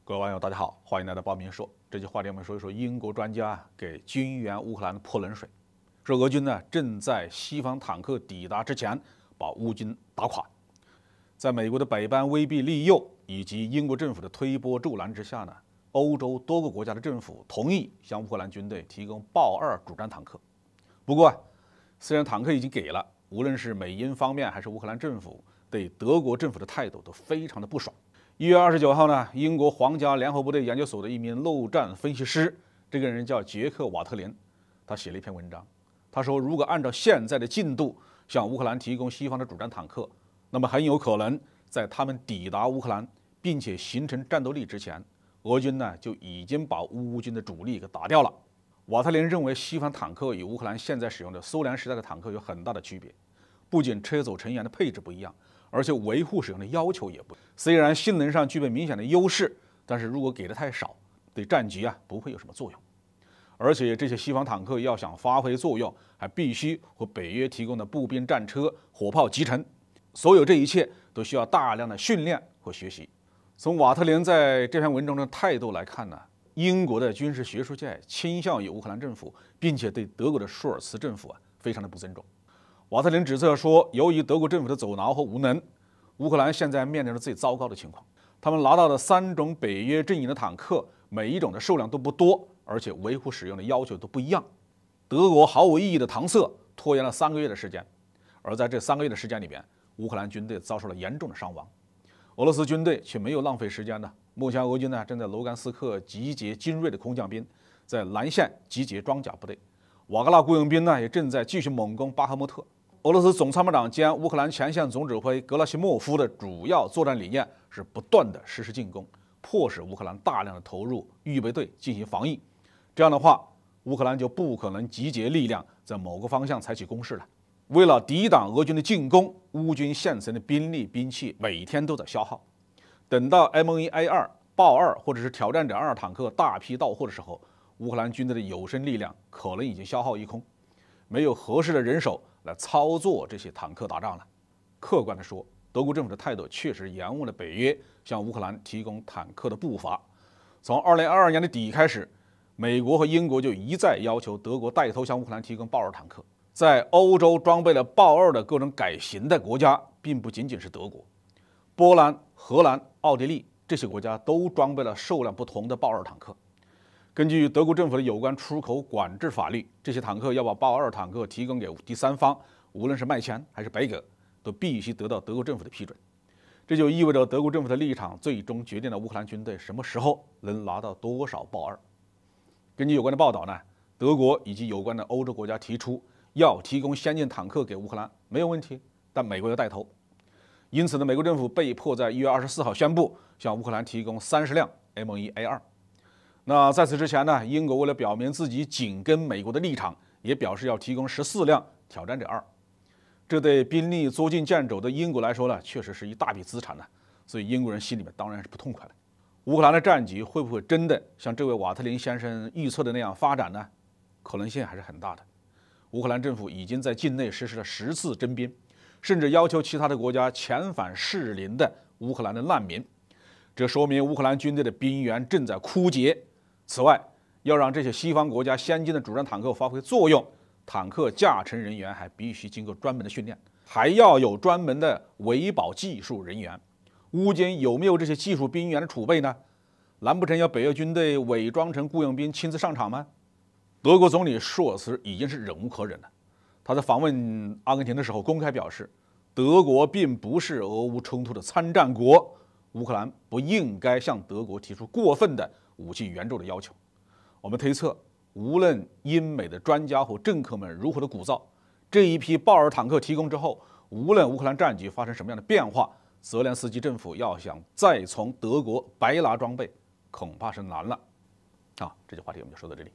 各位网友，大家好，欢迎来到报明说。这期话题我们说一说英国专家给军援乌克兰的泼冷水，说俄军呢正在西方坦克抵达之前把乌军打垮。在美国的百般威逼利诱以及英国政府的推波助澜之下呢，欧洲多个国家的政府同意向乌克兰军队提供豹2主战坦克。不过虽然坦克已经给了，无论是美英方面还是乌克兰政府对德国政府的态度都非常的不爽。1月29号呢，英国皇家联合部队研究所的一名陆战分析师，这个人叫杰克·瓦特林，他写了一篇文章。他说，如果按照现在的进度向乌克兰提供西方的主战坦克，那么很有可能在他们抵达乌克兰并且形成战斗力之前，俄军呢就已经把乌军的主力给打掉了。瓦特林认为，西方坦克与乌克兰现在使用的苏联时代的坦克有很大的区别，不仅车走成员的配置不一样，而且维护使用的要求也不一样。虽然性能上具备明显的优势，但是如果给的太少，对战局不会有什么作用。而且这些西方坦克要想发挥作用，还必须和北约提供的步兵战车、火炮集成。所有这一切都需要大量的训练和学习。从瓦特林在这篇文章的态度来看呢，英国的军事学术界倾向于乌克兰政府，并且对德国的舒尔茨政府非常的不尊重。瓦特林指责说，由于德国政府的走挠和无能，乌克兰现在面临着最糟糕的情况。他们拿到的3种北约阵营的坦克，每一种的数量都不多，而且维护使用的要求都不一样。德国毫无意义的搪塞，拖延了3个月的时间。而在这3个月的时间里边，乌克兰军队遭受了严重的伤亡。俄罗斯军队却没有浪费时间呢。目前俄军呢正在卢甘斯克集结精锐的空降兵，在蓝线集结装甲部队。瓦格纳雇佣兵呢也正在继续猛攻巴赫穆特。俄罗斯总参谋长兼乌克兰前线总指挥格拉西莫夫的主要作战理念是不断的实施进攻，迫使乌克兰大量的投入预备队进行防御。这样的话，乌克兰就不可能集结力量在某个方向采取攻势了。为了抵挡俄军的进攻，乌军现存的兵力兵器每天都在消耗。等到 M1A2、豹2或者是挑战者2坦克大批到货的时候，乌克兰军队的有生力量可能已经消耗一空，没有合适的人手来操作这些坦克打仗了。客观地说，德国政府的态度确实延误了北约向乌克兰提供坦克的步伐。从2022年的底开始，美国和英国就一再要求德国带头向乌克兰提供豹2坦克。在欧洲装备了豹2的各种改型的国家，并不仅仅是德国，波兰、荷兰、奥地利这些国家都装备了数量不同的豹2坦克。根据德国政府的有关出口管制法律，这些坦克要把豹2坦克提供给第三方，无论是卖钱还是白给，都必须得到德国政府的批准。这就意味着德国政府的立场最终决定了乌克兰军队什么时候能拿到多少豹2。根据有关的报道呢，德国以及有关的欧洲国家提出要提供先进坦克给乌克兰没有问题，但美国要带头。因此呢，美国政府被迫在1月24号宣布向乌克兰提供30辆 M1A2。那在此之前呢，英国为了表明自己紧跟美国的立场，也表示要提供14辆挑战者2。这对兵力捉襟见肘的英国来说呢，确实是一大笔资产呢，所以英国人心里面当然是不痛快的。乌克兰的战局会不会真的像这位瓦特林先生预测的那样发展呢？可能性还是很大的。乌克兰政府已经在境内实施了10次征兵，甚至要求其他的国家遣返适龄的乌克兰的难民。这说明乌克兰军队的兵源正在枯竭。此外，要让这些西方国家先进的主战坦克发挥作用，坦克驾乘人员还必须经过专门的训练，还要有专门的维保技术人员。乌军有没有这些技术兵员的储备呢？难不成要北约军队伪装成雇佣兵亲自上场吗？德国总理舒尔茨已经是忍无可忍了。他在访问阿根廷的时候公开表示，德国并不是俄乌冲突的参战国，乌克兰不应该向德国提出过分的武器援助的要求。我们推测，无论英美的专家和政客们如何的鼓噪，这一批豹2坦克提供之后，无论乌克兰战局发生什么样的变化，泽连斯基政府要想再从德国白拿装备，恐怕是难了。这些话题我们就说到这里。